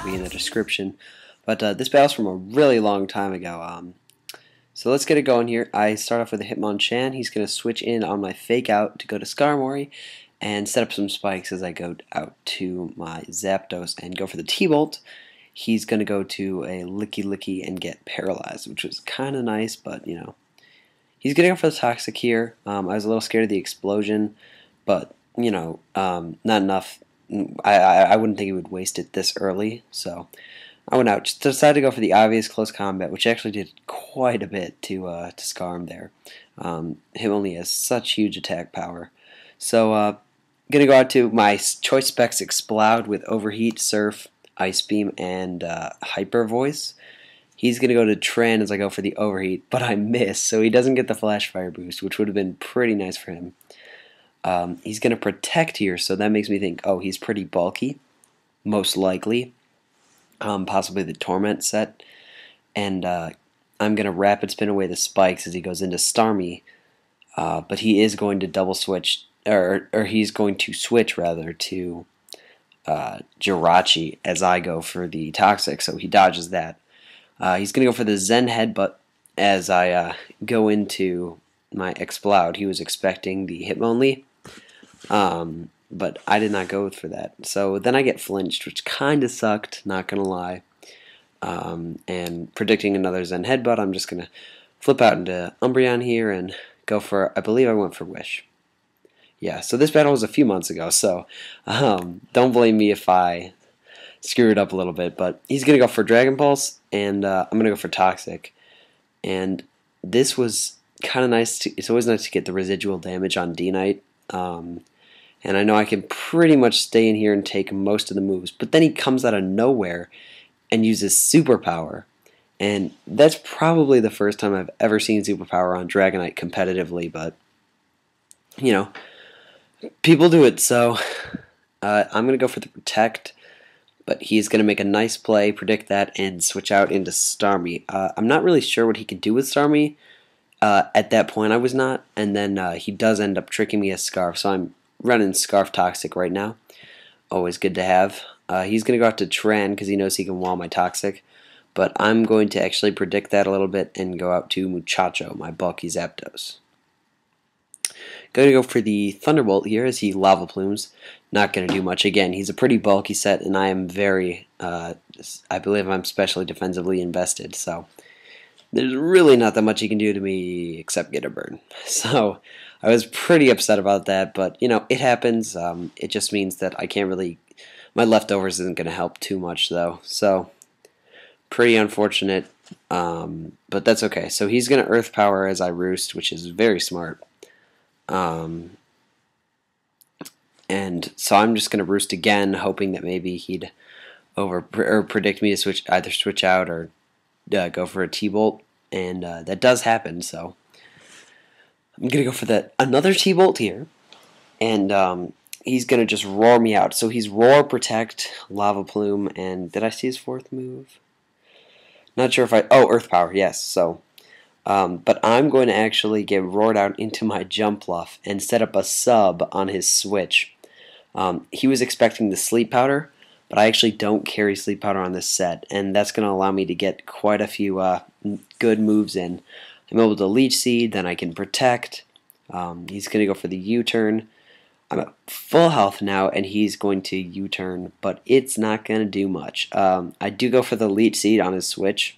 be in the description. But this battle's from a really long time ago. So let's get it going here. I start off with a Hitmonchan. He's going to switch in on my Fake Out to go to Skarmory and set up some spikes as I go out to my Zapdos and go for the T-Bolt. He's going to go to a Licky Licky and get paralyzed, which was kind of nice, but you know. He's going to go for the Toxic here. I was a little scared of the explosion, but you know, not enough. I wouldn't think he would waste it this early, so I went out. Just decided to go for the obvious close combat, which actually did quite a bit to scar him there. Him only has such huge attack power. So gonna go out to my choice specs Explode with Overheat, Surf, Ice Beam, and Hyper Voice. He's gonna go to Tran as I go for the Overheat, but I miss, so he doesn't get the Flash Fire boost, which would have been pretty nice for him. He's gonna Protect here, so that makes me think, oh, he's pretty bulky, most likely. Possibly the Torment set, and I'm gonna Rapid Spin away the spikes as he goes into Starmie, but he is going to double switch, or he's going to switch rather to Jirachi as I go for the Toxic, so he dodges that. He's gonna go for the Zen Headbutt as I go into my Explode. He was expecting the Hitmonlee, but I did not go for that. So then I get flinched, which kind of sucked, not going to lie. And predicting another Zen Headbutt, I'm just going to flip out into Umbreon here and go for, I believe I went for Wish. Yeah, so this battle was a few months ago, so don't blame me if I screwed up a little bit. But he's going to go for Dragon Pulse, and I'm going to go for Toxic. And this was kind of nice. It's always nice to get the residual damage on D-Knight. And I know I can pretty much stay in here and take most of the moves. But then he comes out of nowhere and uses Superpower. And that's probably the first time I've ever seen Superpower on Dragonite competitively. But, you know, people do it. So I'm going to go for the Protect. But he's going to make a nice play, predict that, and switch out into Starmie. I'm not really sure what he could do with Starmie. At that point I was not. And then he does end up tricking me as Scarf. So I'm running Scarf Toxic right now. Always good to have. He's going to go out to Tran because he knows he can wall my Toxic. But I'm going to actually predict that a little bit and go out to Muchacho, my bulky Zapdos. Going to go for the Thunderbolt here as he Lava Plumes. Not going to do much. Again, he's a pretty bulky set, and I am very, I believe I'm specially defensively invested. So there's really not that much he can do to me except get a burn. So I was pretty upset about that, but you know, it happens. It just means that I can't really, my leftovers isn't going to help too much though. So pretty unfortunate, but that's okay. So he's going to Earth Power as I Roost, which is very smart. And so I'm just going to Roost again, hoping that maybe he'd predict me to either switch out or go for a T-Bolt, and that does happen. So I'm gonna go for another T-Bolt here, and he's gonna just roar me out. So he's Roar, Protect, Lava Plume, and did I see his fourth move? Not sure if Earth Power, yes. So, but I'm going to actually get roared out into my Jumpluff and set up a sub on his switch. He was expecting the Sleep Powder, but I actually don't carry Sleep Powder on this set, and that's going to allow me to get quite a few good moves in. I'm able to Leech Seed, then I can Protect. He's going to go for the U-turn. I'm at full health now, and he's going to U-turn, but it's not going to do much. I do go for the Leech Seed on his switch,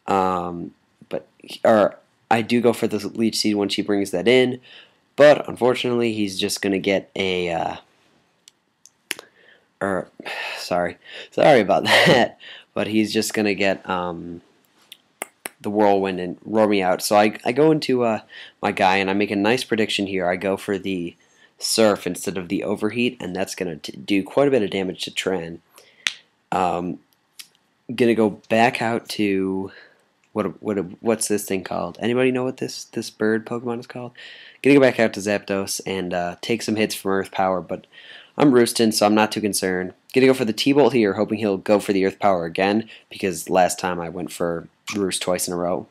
I do go for the Leech Seed once he brings that in, but unfortunately he's just going to get a... sorry about that, but he's just going to get the Whirlwind and roar me out. So I go into my guy, and I make a nice prediction here. I go for the Surf instead of the Overheat, and that's going to do quite a bit of damage to Tran. Going to go back out to... What's this thing called? Anybody know what this bird Pokemon is called? Gonna go back out to Zapdos and take some hits from Earth Power, but I'm roosting, so I'm not too concerned. Gonna go for the T-Bolt here, hoping he'll go for the Earth Power again, because last time I went for Roost twice in a row.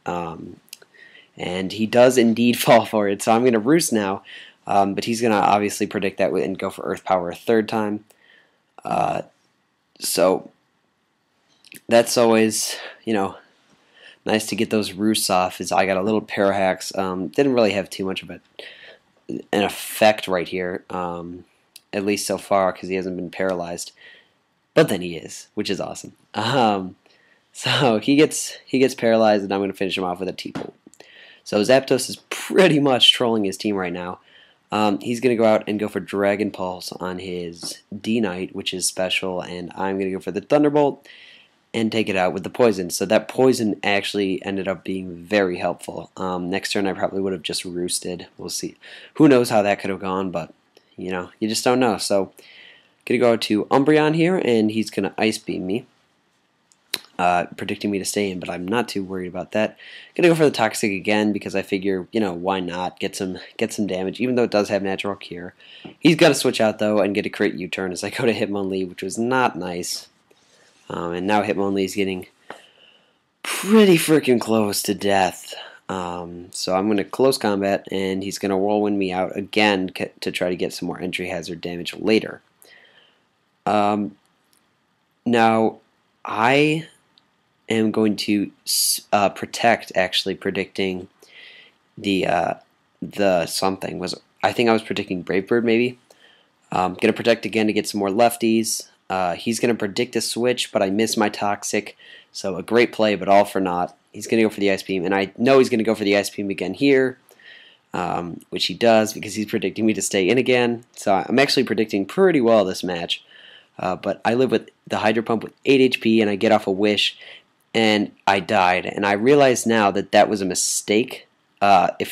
And he does indeed fall for it, so I'm gonna Roost now, but he's gonna obviously predict that and go for Earth Power a third time. So that's always, nice to get those roosts off. Is I got a little parahax. Didn't really have too much of an effect right here, at least so far, because he hasn't been paralyzed. But then he is, which is awesome. So he gets paralyzed, and I'm going to finish him off with a T-Bolt. So Zapdos is pretty much trolling his team right now. He's going to go out and go for Dragon Pulse on his D-Knight, which is special, and I'm going to go for the Thunderbolt and take it out with the poison. So that poison actually ended up being very helpful. Next turn I probably would have just roosted. We'll see. Who knows how that could have gone, but you just don't know. So going to go to Umbreon here, and he's going to Ice Beam me. Predicting me to stay in, but I'm not too worried about that. Gonna go for the Toxic again because I figure, why not get some damage, even though it does have Natural Cure. He's got to switch out though and get a crit U-turn as I go to Hitmonlee, which was not nice. And now Hitmonlee is getting pretty freaking close to death. So I'm gonna close combat, and he's gonna whirlwind me out again to try to get some more entry hazard damage later. Now I am going to protect, actually predicting the something. I think I was predicting Brave Bird maybe. Gonna protect again to get some more lefties. He's gonna predict a switch, but I missed my Toxic, so a great play, but all for naught. He's gonna go for the Ice Beam, and I know he's gonna go for the Ice Beam again here, which he does because he's predicting me to stay in again. So I'm actually predicting pretty well this match. But I live with the Hydro Pump with 8 HP, and I get off a Wish, and I died. And I realize now that that was a mistake. Because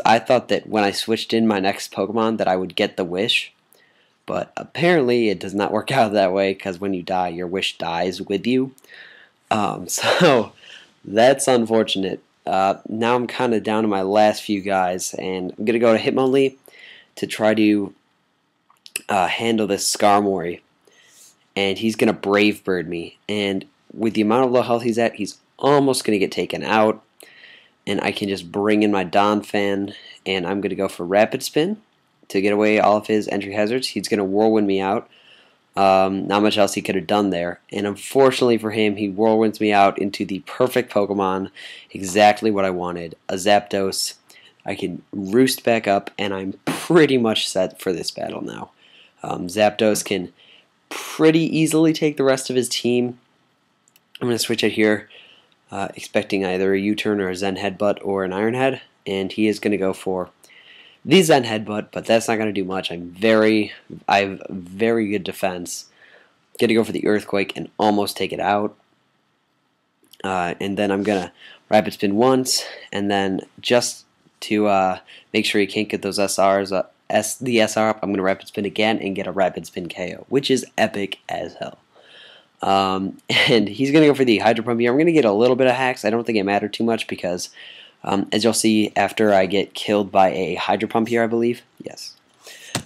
I thought that when I switched in my next Pokemon that I would get the Wish. But apparently it does not work out that way, because when you die, your Wish dies with you. So that's unfortunate. Now I'm kind of down to my last few guys, and I'm going to go to Hitmonlee to try to handle this Skarmory, and he's gonna Brave Bird me, and with the amount of low health he's at, he's almost gonna get taken out, and I can just bring in my Donphan, and I'm gonna go for Rapid Spin to get away all of his entry hazards. He's gonna Whirlwind me out. Not much else he could have done there, and unfortunately for him, he Whirlwinds me out into the perfect Pokemon, exactly what I wanted, a Zapdos. I can roost back up, and I'm pretty much set for this battle now. Zapdos can pretty easily take the rest of his team. I'm going to switch it here, expecting either a U-turn or a Zen Headbutt or an Iron Head, and he is going to go for the Zen Headbutt, but that's not going to do much. I have very good defense. Going to go for the Earthquake and almost take it out. And then I'm going to Rapid Spin once, and then just to make sure he can't get those SRs up. The SR up, I'm going to Rapid Spin again and get a Rapid Spin KO, which is epic as hell. And he's going to go for the Hydro Pump here. I'm going to get a little bit of hacks. I don't think it mattered too much because, as you'll see, after I get killed by a Hydro Pump here, I believe. Yes.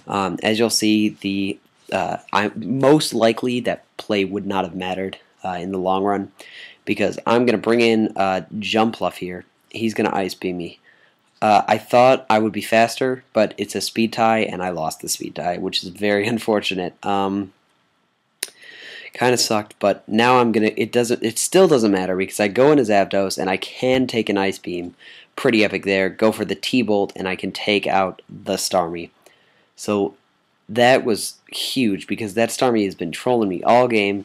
As you'll see, most likely that play would not have mattered in the long run because I'm going to bring in Jumpluff here. He's going to Ice Beam me. I thought I would be faster, but it's a speed tie, and I lost the speed tie, which is very unfortunate. Kind of sucked, but now I'm gonna. It still doesn't matter because I go into Zapdos and I can take an Ice Beam, pretty epic there. Go for the T-Bolt, and I can take out the Starmie. So that was huge because that Starmie has been trolling me all game.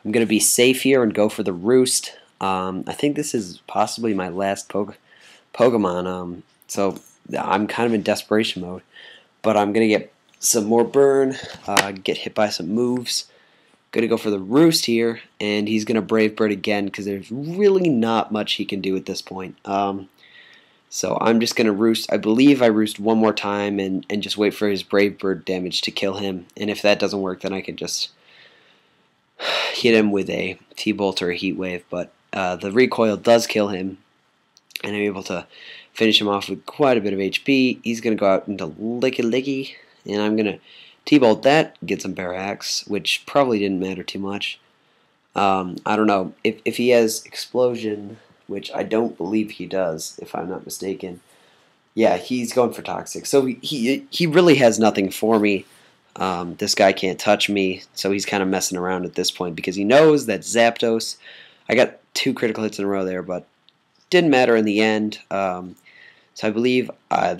I'm gonna be safe here and go for the Roost. I think this is possibly my last Pokemon. So I'm kind of in desperation mode, but I'm going to get some more burn, get hit by some moves. Going to go for the Roost here, and he's going to Brave Bird again because there's really not much he can do at this point. So I'm just going to Roost. I believe I Roost one more time and just wait for his Brave Bird damage to kill him. And if that doesn't work, then I can just hit him with a T-Bolt or a Heat Wave. But the recoil does kill him, and I'm able to finish him off with quite a bit of HP. He's going to go out into Licky, and I'm going to T-Bolt that, get some Parallax, which probably didn't matter too much. I don't know. If he has Explosion, which I don't believe he does, if I'm not mistaken. Yeah, he's going for Toxic. So he really has nothing for me. This guy can't touch me, so he's kind of messing around at this point because he knows that Zapdos. I got 2 critical hits in a row there, but didn't matter in the end. So I believe I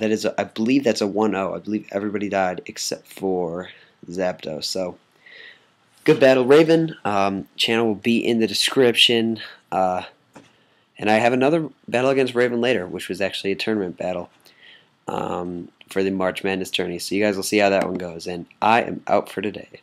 believe that's a 1-0. I believe everybody died except for Zapdos. So good battle, Raven. Channel will be in the description. And I have another battle against Raven later, which was actually a tournament battle for the March Madness tourney. So you guys will see how that one goes. And I am out for today.